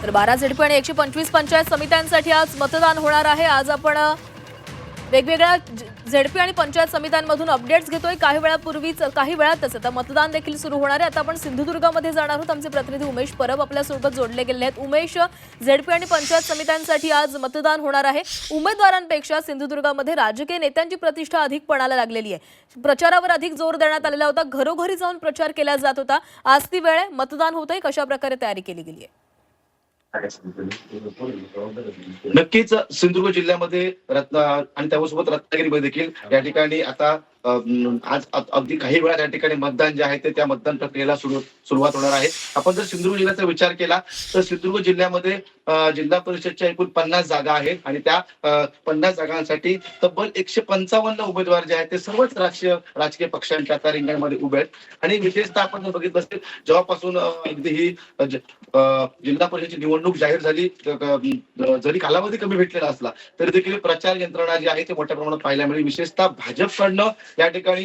तर 12 झेडपी आणि 125 पंचायत समित्यांसाठी आज मतदान होणार आहे। आज आपण वेगवेगळ्या झेडपी आणि पंचायत समित्यांमधून अपडेट्स घेतोय। काही वेळातच आता मतदान देखील सुरू होणार आहे। आता आपण सिंधुदुर्गमध्ये जाणार आहोत। आमचे प्रतिनिधी उमेश परब आपल्या सोबत जोडले गेले आहेत। उमेश, झेडपी आणि पंचायत समित्यांसाठी आज मतदान होणार आहे। उमेदवारांपेक्षा सिंधुदुर्गामध्ये राजकीय नेत्यांची प्रतिष्ठा अधिक पणाला लागलेली आहे। प्रचारावर अधिक जोर देण्यात आलेला होता। घरोघरी जाऊन प्रचार केला जात होता। आज ती वेळ मतदान होतंय, कशा प्रकारे तयारी केली गेली आहे? नक्कीच सिंधुदुर्ग जिल्ह्यामध्ये आणि त्यासोबत रत्नागिरीमध्ये देखील या ठिकाणी आता आज अगदी काही वेळा त्या ठिकाणी मतदान जे आहे ते त्या मतदान प्रक्रियेला सुरुवात होणार आहे। आपण जर सिंधुदुर्ग जिल्ह्याचा विचार केला तर सिंधुदुर्ग जिल्ह्यामध्ये जिल्हा परिषदच्या एकूण 50 जागा आहेत आणि त्या 50 जागांसाठी तब्बल 155 उमेदवार जे आहेत ते सर्वच राजकीय पक्षांच्या आता रिंगणामध्ये उभे आहेत। आणि विशेषतः आपण जर बघितलं असेल, जेव्हापासून अगदी ही जिल्हा परिषदेची निवडणूक जाहीर झाली, जरी कालावधी कमी भेटलेला असला तरी देखील प्रचार यंत्रणा जी आहे ते मोठ्या प्रमाणात पाहायला मिळेल। विशेषतः भाजपकडनं या ठिकाणी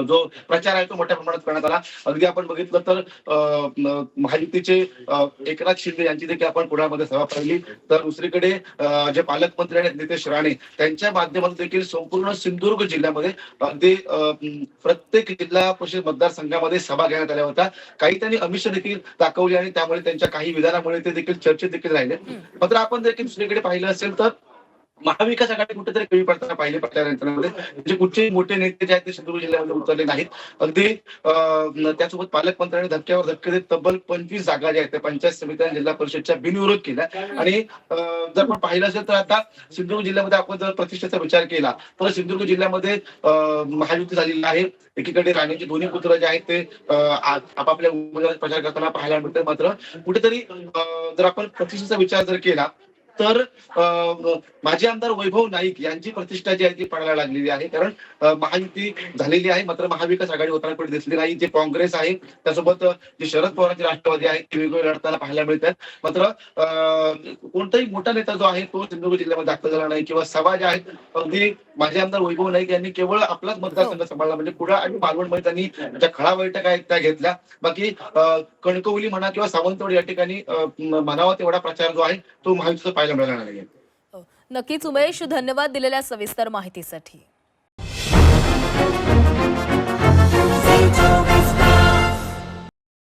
जो प्रचार आहे तो मोठ्या प्रमाणात करण्यात आला। अगदी आपण बघितलं तर महायुतीचे एकनाथ शिंदे यांची देखील आपण पुण्यामध्ये सभा पाहिली, तर दुसरीकडे जे पालकमंत्री आहेत नितेश राणे त्यांच्या माध्यमातून देखील संपूर्ण सिंधुदुर्ग जिल्ह्यामध्ये अगदी प्रत्येक जिल्हा परिषद मतदारसंघामध्ये सभा घेण्यात आल्या होत्या। काही त्यांनी आमिष देखील दाखवली आणि त्यामुळे त्यांच्या काही विधानामुळे ते देखील चर्चेत देखील राहिले। मात्र आपण देखील दुसरीकडे पाहिलं असेल तर महाविकास आघाडी कुठेतरी कमी पडताना पाहिले प्रचार यंत्रणेमध्ये, म्हणजे कुठचे मोठे नेते जे आहेत ते सिंधुदुर्ग जिल्ह्यामध्ये उतरले नाहीत। अगदी त्यासोबत पालकमंत्र्यांनी धक्क्यावर धक्के देत तब्बल 25 जागा ज्या आहेत त्या पंचायत समित्या जिल्हा परिषदच्या बिनविरोध केल्या। आणि जर आपण पाहिलं असेल तर आता सिंधुदुर्ग जिल्ह्यामध्ये आपण जर प्रतिष्ठेचा विचार केला तर सिंधुदुर्ग जिल्ह्यामध्ये महायुती झालेली आहे। एकीकडे राणेचे दोन्ही पुत्र जे आहेत ते आपापल्या उमेदवारांचा प्रचार करताना पाहायला मिळतात। मात्र कुठेतरी जर आपण प्रतिष्ठेचा विचार जर केला तर माजी आमदार वैभव नाईक यांची प्रतिष्ठा जी आहे ती पडायला लागलेली आहे। कारण महायुती झालेली आहे मात्र महाविकास आघाडी होताना कुठे दिसली नाही। जे काँग्रेस आहे त्यासोबत जे शरद पवारांचे राष्ट्रवादी आहेत ते वेगवेगळे लढताना पाहायला मिळतात। मात्र कोणताही मोठा नेता जो आहे तो सिंधुदुर्ग जिल्ह्यामध्ये दाखल झाला नाही किंवा सभा ज्या आहेत अगदी माजी आमदार वैभव नाईक यांनी केवळ आपलाच मतदारसंघ सांभाळला, म्हणजे कुडाळ आणि मालवणमध्ये त्यांनी ज्या खळा बैठक आहेत त्या घेतल्या। बाकी कणकवली म्हणा किंवा सावंतवाडी या ठिकाणी म्हणावा तेवढा प्रचार जो आहे तो महायुतीचा पाहायला मिळाला नाही। नक्कीच उमेश, धन्यवाद दिलेल्या सविस्तर माहितीसाठी।